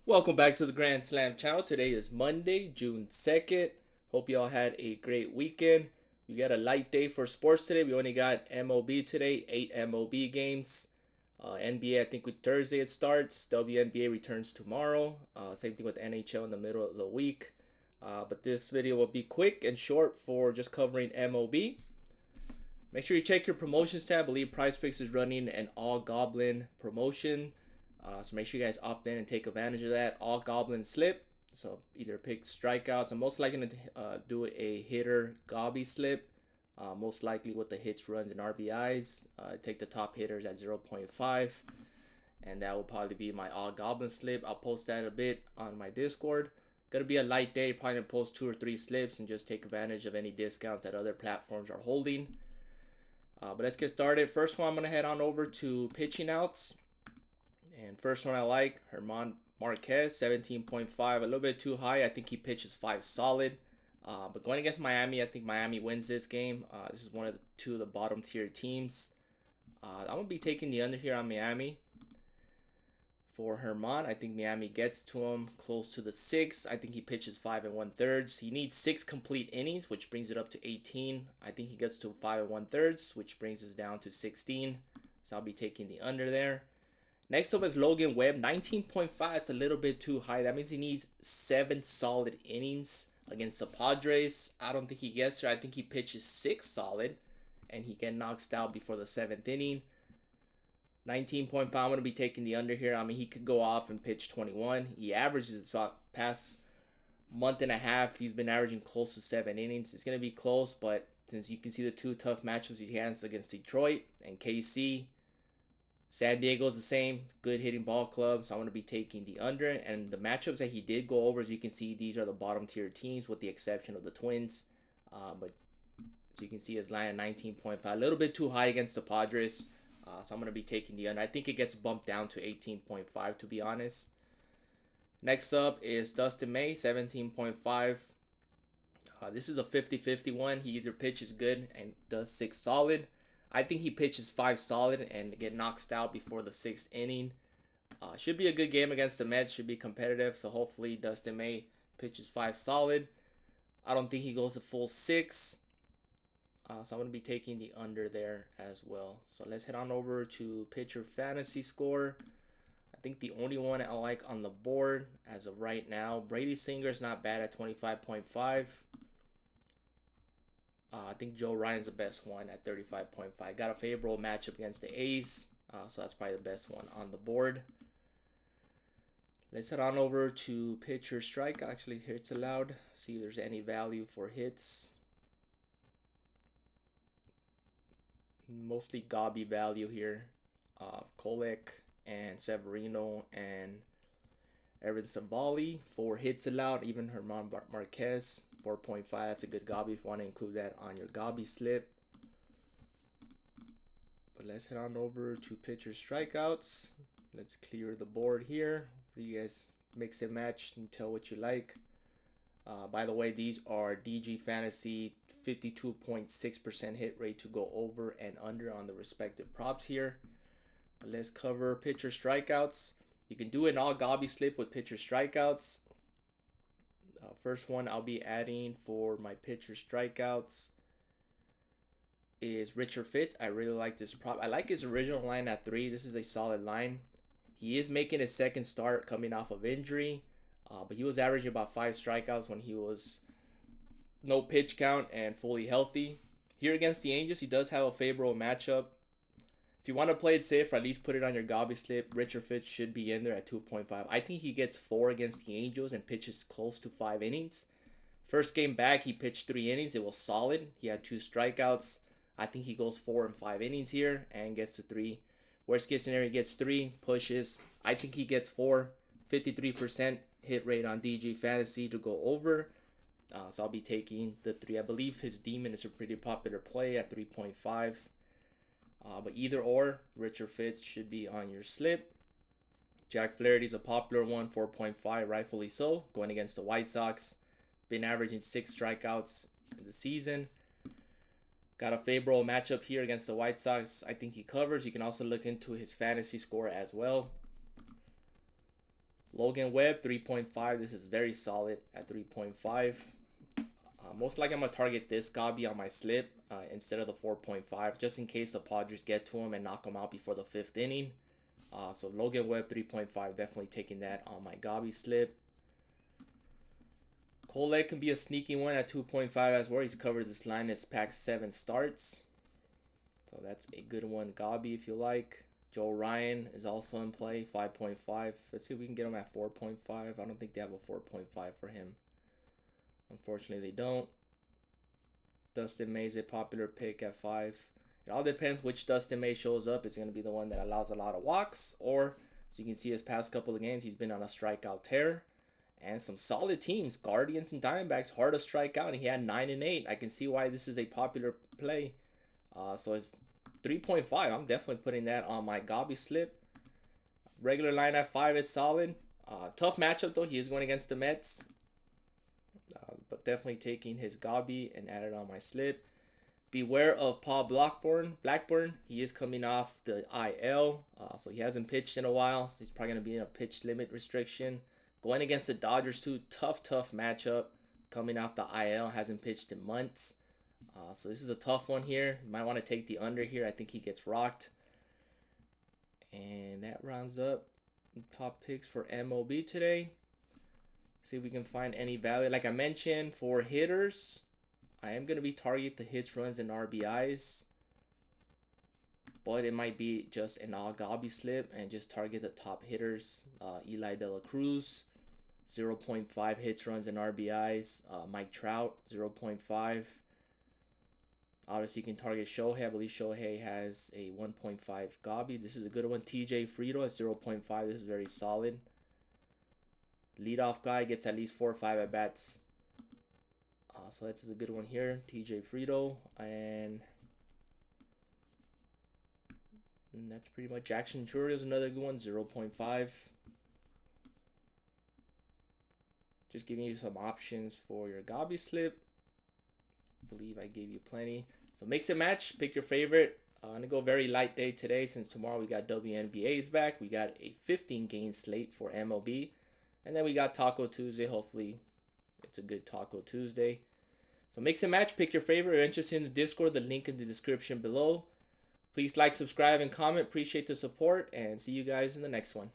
Welcome back to the Grand Slam channel. Today is Monday, June 2nd. Hope you all had a great weekend. We got a light day for sports today. We only got MLB today, 8 MLB games. NBA, I think with Thursday it starts. WNBA returns tomorrow. Same thing with NHL in the middle of the week. But this video will be quick and short for just covering MLB. Make sure you check your promotions tab. I believe PrizePicks is running an all goblin promotion. So make sure you guys opt in and take advantage of that. All goblin slip. So either pick strikeouts. I'm most likely to do a hitter gobby slip. Most likely with the hits, runs, and RBIs. Take the top hitters at 0.5. And that will probably be my all goblin slip. I'll post that a bit on my Discord. Gonna be a light day. Probably gonna post 2 or 3 slips and just take advantage of any discounts that other platforms are holding. But let's get started. First one, I'm gonna head on over to pitching outs. And first one I like, Herman Marquez, 17.5, a little bit too high. I think he pitches 5 solid. But going against Miami, I think Miami wins this game. This is one of the two of the bottom tier teams. I'm going to be taking the under here on Miami. For Herman, I think Miami gets to him close to the 6. I think he pitches 5 1/3. He needs 6 complete innings, which brings it up to 18. I think he gets to 5 1/3, which brings us down to 16. So I'll be taking the under there. Next up is Logan Webb, 19.5. It's a little bit too high. That means he needs 7 solid innings against the Padres. I don't think he gets there. I think he pitches 6 solid, and he gets knocked out before the 7th inning. 19.5, I'm going to be taking the under here. I mean, he could go off and pitch 21. He averages, so past month and a half, he's been averaging close to 7 innings. It's going to be close, but since you can see the 2 tough matchups he has against Detroit and KC, San Diego's the same, good hitting ball club, so I'm going to be taking the under. And the matchups that he did go over, as you can see, these are the bottom tier teams with the exception of the Twins. But as you can see, his line at 19.5, a little bit too high against the Padres. So I'm going to be taking the under. I think it gets bumped down to 18.5, to be honest. Next up is Dustin May, 17.5. This is a 50-50 one. He either pitches good and does 6 solid. I think he pitches 5 solid and get knocked out before the 6th inning. Should be a good game against the Mets. Should be competitive. So hopefully Dustin May pitches 5 solid. I don't think he goes a full 6. So I'm going to be taking the under there as well. So let's head on over to pitcher fantasy score. I think the only one I like on the board as of right now, Brady Singer's not bad at 25.5. I think Joe Ryan's the best one at 35.5. Got a favorable matchup against the A's, so that's probably the best one on the board. Let's head on over to pitcher strike. Actually, hits allowed. See if there's any value for hits. Mostly gobby value here. Kolek and Severino and Evan Sabali, 4 hits allowed. Even Herman Marquez, 4.5. That's a good gobby if you want to include that on your gobby slip. But let's head on over to pitcher strikeouts. Let's clear the board here. So you guys mix and match and tell what you like. By the way, these are DG Fantasy 52.6% hit rate to go over and under on the respective props here. But let's cover pitcher strikeouts. You can do an all gobby slip with pitcher strikeouts. First one I'll be adding for my pitcher strikeouts is Richard Fitz. I really like this prop. I like his original line at 3. This is a solid line. He is making his second start coming off of injury, but he was averaging about 5 strikeouts when he was no pitch count and fully healthy. Here against the Angels, he does have a favorable matchup. If you want to play it safe, or at least put it on your gobby slip, Richard Fitz should be in there at 2.5. I think he gets 4 against the Angels and pitches close to 5 innings. First game back, he pitched 3 innings. It was solid. He had 2 strikeouts. I think he goes 4 and 5 innings here and gets to 3. Worst case scenario, he gets 3, pushes. I think he gets 4. 53% hit rate on DG Fantasy to go over. So I'll be taking the 3. I believe his Demon is a pretty popular play at 3.5. But either or, Richard Fitz should be on your slip. Jack Flaherty's a popular one, 4.5, rightfully so, going against the White Sox. Been averaging 6 strikeouts in the season. Got a favorable matchup here against the White Sox. I think he covers. You can also look into his fantasy score as well. Logan Webb, 3.5. This is very solid at 3.5. Most likely I'm going to target this Gobby on my slip instead of the 4.5, just in case the Padres get to him and knock him out before the 5th inning. So Logan Webb, 3.5, definitely taking that on my Gobby slip. Colette can be a sneaky one at 2.5 as well. He's covered this line as pack 7 starts. So that's a good one, Gobby, if you like. Joe Ryan is also in play, 5.5. Let's see if we can get him at 4.5. I don't think they have a 4.5 for him. Unfortunately, they don't. Dustin May is a popular pick at 5. It all depends which Dustin May shows up. It's going to be the one that allows a lot of walks, or as you can see his past couple of games, he's been on a strikeout tear. And some solid teams, Guardians and Diamondbacks, hard to strike out, and he had 9 and 8. I can see why this is a popular play. So it's 3.5. I'm definitely putting that on my Gobby slip. Regular line at 5 is solid. Tough matchup though. He is going against the Mets. But definitely taking his Gobby and add it on my slip. Beware of Paul Blackburn. He is coming off the IL. So he hasn't pitched in a while. So he's probably going to be in a pitch limit restriction. Going against the Dodgers too. Tough matchup. Coming off the IL. Hasn't pitched in months. So this is a tough one here. You might want to take the under here. I think he gets rocked. And that rounds up top picks for MLB today. See if we can find any value. Like I mentioned, for hitters, I am going to be target the hits, runs, and RBIs. But it might be just an all Gobby slip and just target the top hitters. Eli De La Cruz, 0.5 hits, runs, and RBIs. Mike Trout, 0.5. Obviously, you can target Shohei. I believe Shohei has a 1.5 Gobby. This is a good one. TJ Frito at 0.5. This is very solid. Leadoff guy gets at least 4 or 5 at bats. So that's a good one here. TJ Frito. And that's pretty much Jackson Chourio is another good one. 0.5. Just giving you some options for your Gobby slip. I believe I gave you plenty. So mix and match. Pick your favorite. I'm going to go very light day today since tomorrow we got WNBA's back. We got a 15-game slate for MLB. And then we got Taco Tuesday. Hopefully it's a good Taco Tuesday. So mix and match. Pick your favorite. If you're interested in the Discord, the link in the description below. Please like, subscribe, and comment. Appreciate the support. And see you guys in the next one.